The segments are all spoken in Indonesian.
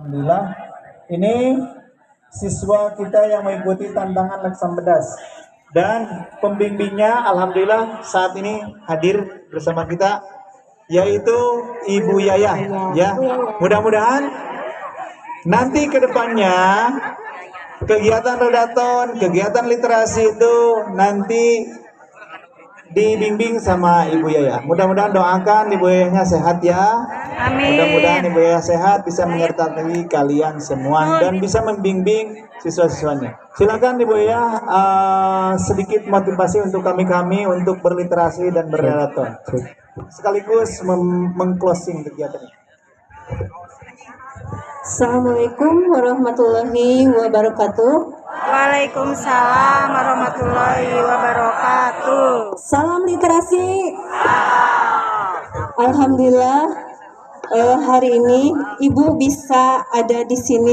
Alhamdulillah, ini siswa kita yang mengikuti tantangan Laksambedas dan pembimbingnya alhamdulillah saat ini hadir bersama kita yaitu Ibu Yayah ya. Mudah-mudahan nanti ke depannya kegiatan redaton, kegiatan literasi itu nanti dibimbing sama Ibu Yayah. Mudah-mudahan doakan Ibu Yayahnya sehat ya. Amin. Mudah-mudahan Ibu Yayah sehat, bisa menyertai kalian semua dan bisa membimbing siswa-siswanya. Silakan Ibu Yayah sedikit motivasi untuk kami untuk berliterasi dan berredaton. Sekaligus mengclosing kegiatan ini. Assalamualaikum warahmatullahi wabarakatuh. Waalaikumsalam warahmatullahi wabarakatuh. Salam literasi. Alhamdulillah hari ini Ibu bisa ada di sini.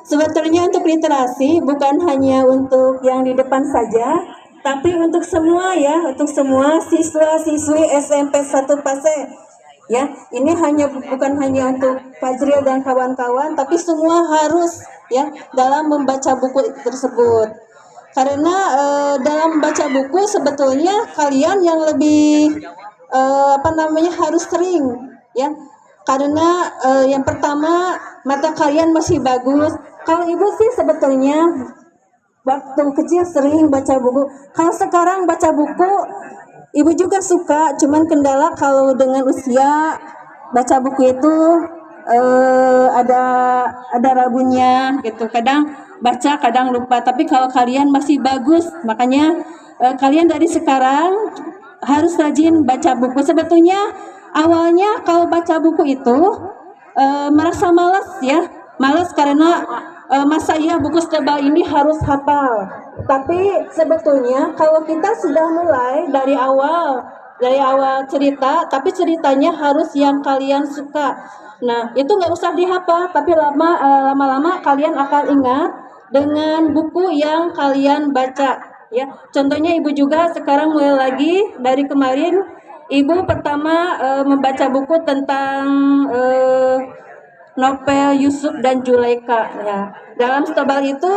Sebetulnya untuk literasi bukan hanya untuk yang di depan saja, tapi untuk semua ya, untuk semua siswa-siswi SMP 1 Pase. Ya, ini bukan hanya untuk Fajril dan kawan-kawan, tapi semua harus ya dalam membaca buku tersebut. Karena dalam membaca buku sebetulnya kalian yang lebih harus sering ya. Karena yang pertama mata kalian masih bagus. Kalau Ibu sih sebetulnya waktu kecil sering baca buku. Kalau sekarang baca buku Ibu juga suka, cuman kendala kalau dengan usia baca buku itu ada ragunya gitu. Kadang baca, kadang lupa. Tapi kalau kalian masih bagus, makanya kalian dari sekarang harus rajin baca buku. Sebetulnya awalnya kalau baca buku itu merasa malas ya, malas karena masa ya buku setebal ini harus hafal. Tapi sebetulnya kalau kita sudah mulai dari awal cerita, tapi ceritanya harus yang kalian suka. Nah, itu nggak usah dihafal, tapi lama-lama kalian akan ingat dengan buku yang kalian baca. Ya, contohnya Ibu juga sekarang mulai lagi dari kemarin. Ibu pertama membaca buku tentang novel Yusuf dan Zulaikha. Ya. Dalam setebal itu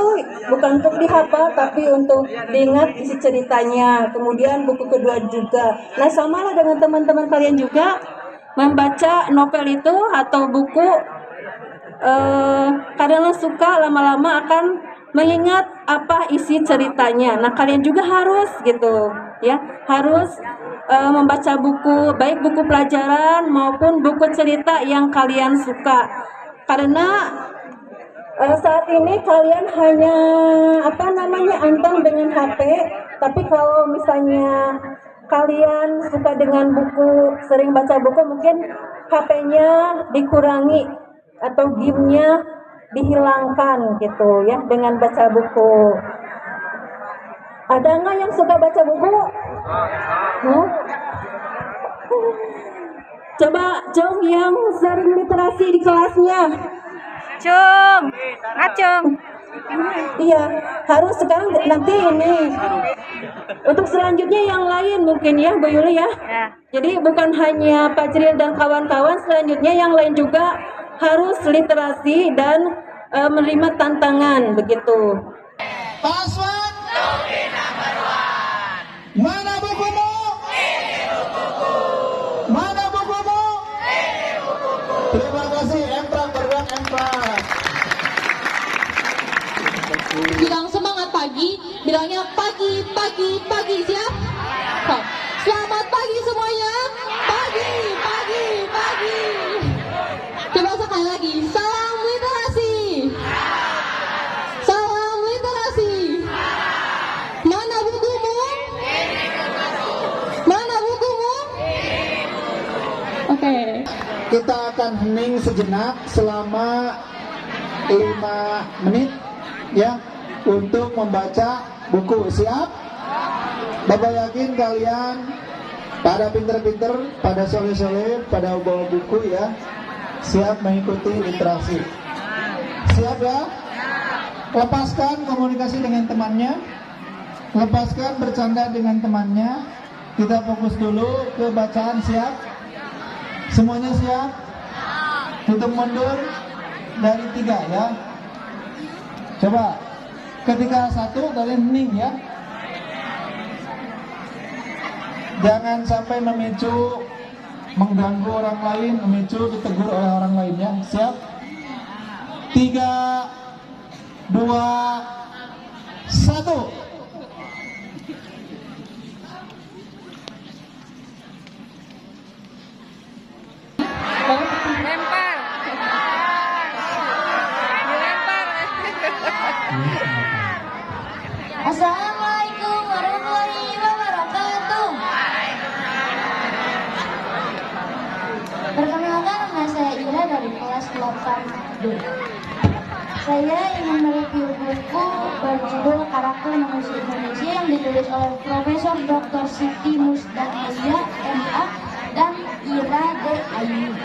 bukan untuk dihafal tapi untuk diingat isi ceritanya. Kemudian buku kedua juga. Nah, samalah dengan teman-teman kalian juga membaca novel itu atau buku karena suka lama-lama akan mengingat apa isi ceritanya. Nah, kalian juga harus gitu ya, harus membaca buku, baik buku pelajaran maupun buku cerita yang kalian suka. Karena saat ini kalian hanya anteng dengan HP, tapi kalau misalnya kalian suka dengan buku, sering baca buku, mungkin HP-nya dikurangi atau game-nya dihilangkan gitu ya dengan baca buku. Ada nggak yang suka baca buku? Coba Cung yang sering literasi di kelasnya. Cung, ngacung. Iya, harus sekarang nanti ini. Untuk selanjutnya yang lain mungkin ya, Bu Yuli ya. Jadi bukan hanya Fajril dan kawan-kawan, selanjutnya yang lain juga harus literasi dan menerima tantangan begitu. Password. Mana bukumu? Ini bukuku. Mana bukumu? Ini bukuku. Terima kasih Emprak, bergerak Emprak. Bilang semangat pagi, bilangnya pagi, pagi, pagi, siap? Selamat pagi semuanya. Pagi, pagi, pagi. Coba sekali lagi, salam literasi. Salam literasi. Mana bukumu? Mana bukumu? Oke. Kita akan hening sejenak selama 5 menit ya untuk membaca buku. Siap? Bapak yakin kalian pada pinter-pinter, pada soleh-soleh, pada bawa buku ya, siap mengikuti literasi. Siap ya? Lepaskan komunikasi dengan temannya, lepaskan bercanda dengan temannya. Kita fokus dulu ke bacaan. Siap? Semuanya siap? Tutup mundur dari 3 ya. Coba ketika 1 kalian hening ya. Jangan sampai memicu, mengganggu orang lain, memicu, ditegur oleh orang lain ya. Siap? 3, 2, 1. Lempar. Dilempar. Assalamualaikum warahmatullahi wabarakatuh. Perkenalkan, nama saya Ira dari kelas 8B. Saya ingin mereview buku berjudul Karakter Manusia Indonesia yang ditulis oleh Profesor Dr. Siti Musdahaya MA dan Ira D. Ayu.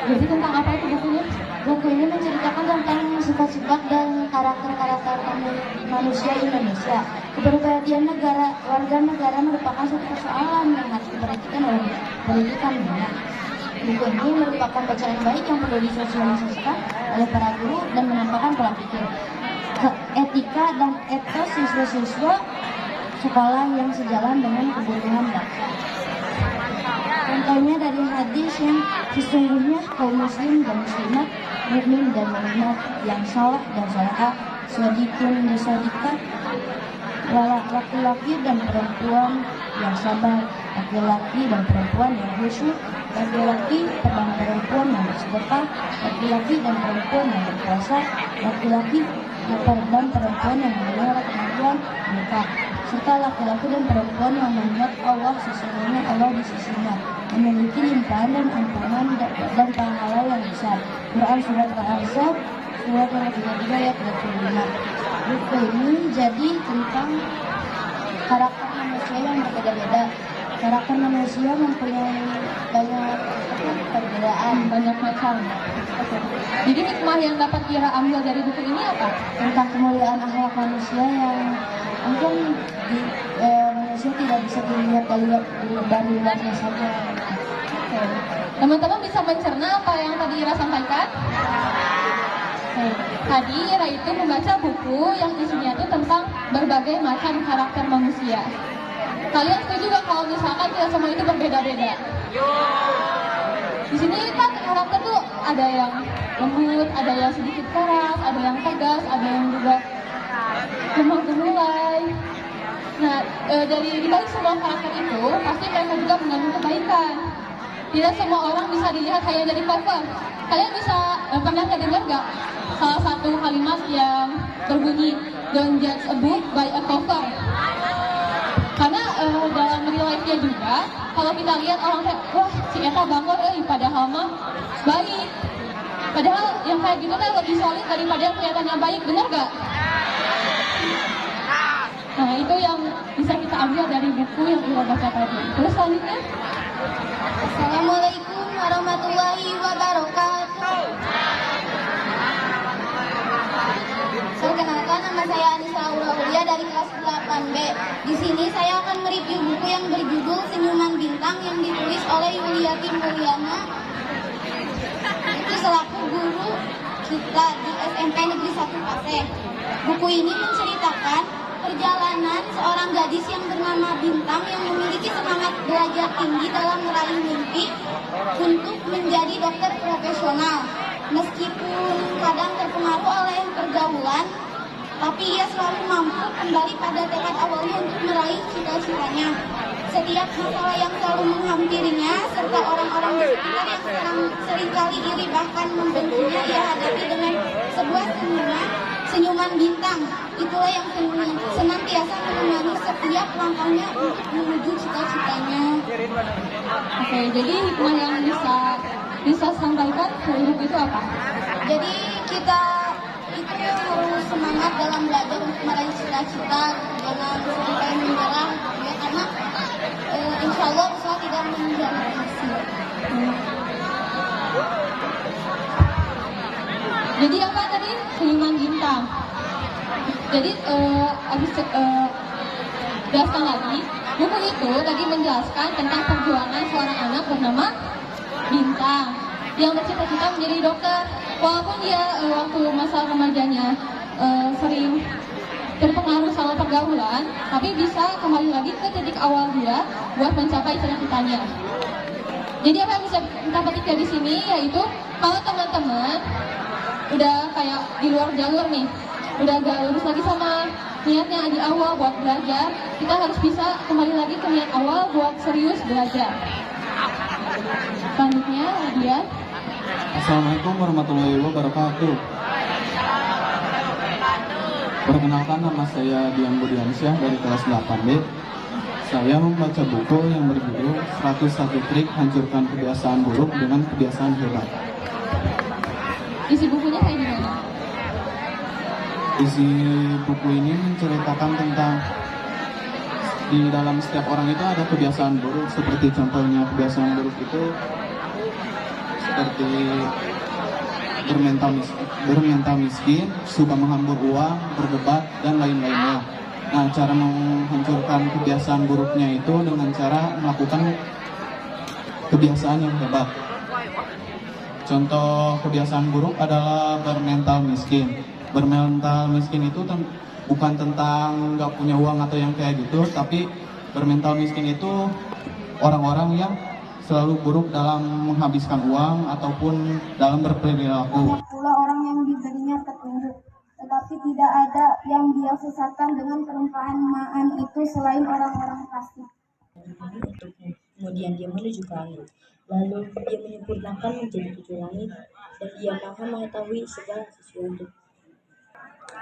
Jadi tentang apa itu bukunya? Buku ini menceritakan tentang sifat-sifat dan karakter-karakter manusia Indonesia. Kepribadian warga negara merupakan suatu persoalan yang harus diperhatikan oleh pendidikan. Buku ini merupakan bacaan baik yang perlu disosialisasikan oleh para guru dan menampakkan pola pikir, etika dan etos siswa-siswa sekolah yang sejalan dengan kebutuhan bangsa. Contohnya dari hadis yang sesungguhnya kaum muslim dan muslimat, mukmin dan mukminat yang saleh dan salehah, shodiqun dan shodiqah, laki-laki dan perempuan yang sabar, laki-laki dan perempuan yang khusyuk, laki-laki dan perempuan yang bersedekah, laki-laki dan perempuan yang berpuasa, laki-laki dan perempuan yang memelihara kemajuan mereka, serta laki-laki dan perempuan yang mengingat Allah, sesungguhnya Allah di sisinya memiliki limpahan dan ampunan dan pahala yang besar. Quran surat Al-Ahzab surat yang 33 ayat 25. Buku ini jadi tentang karakter manusia yang berbeda-beda. Karakter manusia mempunyai banyak perbedaan, banyak macam. Jadi hikmah yang dapat Ira ambil dari buku ini apa? Tentang kemuliaan akhlak manusia yang mungkin manusia tidak bisa dilihat dari luarnya saja. Teman-teman bisa mencerna apa yang tadi Ira sampaikan? Tadi Ira itu membaca buku yang isinya itu tentang berbagai macam karakter manusia. Kalian setuju gak kalau misalkan tidak semua itu berbeda-beda? Di sini kan karakter tuh ada yang lembut, ada yang sedikit keras, ada yang tegas, ada yang juga lemah gemulai. Nah, dari dibalik semua karakter itu, pasti mereka juga mengandung kebaikan. Tidak semua orang bisa dilihat hanya dari cover. Kalian bisa pernah dengar gak salah satu kalimat yang berbunyi "Don't judge a book by a cover"? Karena dalam real life-nya juga, kalau kita lihat orang kayak, wah si Eta bangor, padahal mah baik. Padahal yang kayak gitu kan lebih solid daripada yang kelihatannya baik, benar gak? Nah itu yang bisa kita ambil dari buku yang Ira baca tadi. Terus selanjutnya, Assalamualaikum warahmatullahi wabarakatuh. Perkenalkan, nama saya Anissa Aurelia dari kelas 8B. Di sini saya akan mereview buku yang berjudul Senyuman Bintang yang ditulis oleh Yuliati Mulyana. Itu selaku guru kita di SMP Negeri 1 Paseh. Buku ini menceritakan perjalanan seorang gadis yang bernama Bintang yang memiliki semangat belajar tinggi dalam meraih mimpi untuk menjadi dokter profesional. Meskipun kadang terpengaruh oleh pergaulan, tapi ia selalu mampu kembali pada tekad awalnya untuk meraih cita-citanya. Setiap masalah yang selalu menghampirinya serta orang-orang di sekitar yang seringkali iri bahkan membencinya, ia hadapi dengan sebuah senyuman bintang. Itulah yang senantiasa menemani setiap langkahnya untuk menuju cita-citanya. Oke, jadi hikmah yang bisa sampaikan dari buku itu apa? Jadi kita itu harus semangat dalam belajar untuk meraih cita-cita, jangan sampai menyerah, ya, karena insya Allah usaha tidak menjadi hasil. Jadi apa tadi? Senyuman bintang. Jadi jelaskan lagi, buku itu tadi menjelaskan tentang perjuangan seorang anak bernama Bintang. yang bercita-cita menjadi dokter. Walaupun dia waktu masa remajanya sering terpengaruh sama pergaulan, tapi bisa kembali lagi ke titik awal dia buat mencapai cita-citanya. Jadi apa yang bisa kita petik dari sini yaitu kalau teman-teman udah kayak di luar jalur nih, udah gak lurus lagi sama niatnya di awal buat belajar, kita harus bisa kembali lagi ke niat awal buat serius belajar. Selanjutnya, kemudian Assalamualaikum warahmatullahi wabarakatuh. Perkenalkan, nama saya Dian Budiansyah dari kelas 8B. Saya membaca buku yang berjudul 101 Trik Hancurkan Kebiasaan Buruk dengan Kebiasaan Hebat. isi bukunya kayak gimana? Isi buku ini menceritakan tentang di dalam setiap orang itu ada kebiasaan buruk, seperti contohnya kebiasaan buruk itu seperti bermental miskin, suka menghambur uang, berdebat, dan lain-lainnya. Nah, cara menghancurkan kebiasaan buruknya itu dengan cara melakukan kebiasaan yang hebat. Contoh kebiasaan buruk adalah bermental miskin. Bermental miskin itu bukan tentang nggak punya uang atau yang kayak gitu, tapi bermental miskin itu orang-orang yang selalu buruk dalam menghabiskan uang ataupun dalam berperilaku. Banyak pula orang yang diberinya petunjuk, tetapi tidak ada yang dia sesatkan dengan perumpamaan itu selain orang-orang fasik. Kemudian dia menuju ke langit, lalu dia menyempurnakan menjadi 7 langit, dan dia maha mengetahui segala sesuatu.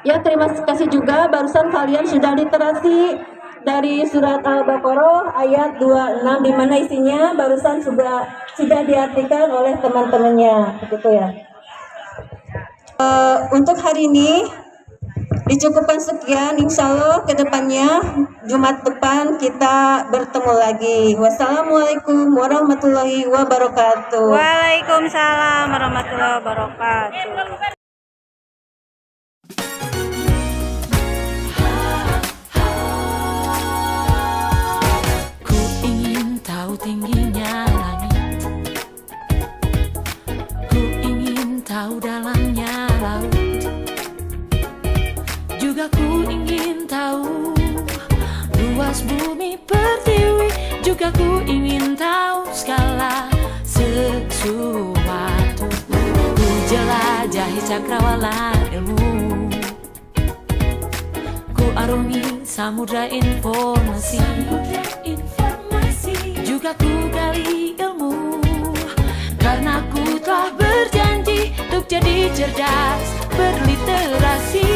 Ya, terima kasih juga. Barusan kalian sudah literasi dari surat Al-Baqarah ayat 26, di mana isinya barusan sudah diartikan oleh teman-temannya, begitu ya. Untuk hari ini dicukupkan sekian. Insya Allah kedepannya Jumat depan kita bertemu lagi. Wassalamualaikum warahmatullahi wabarakatuh. Waalaikumsalam warahmatullahi wabarakatuh. Tingginya langit, ku ingin tahu dalamnya laut, juga ku ingin tahu luas bumi pertiwi, juga ku ingin tahu skala sesuatu. Ku jelajahi cakrawala ilmu, ku arungi samudra informasi, juga ku gali ilmu, karena ku telah berjanji untuk jadi cerdas berliterasi.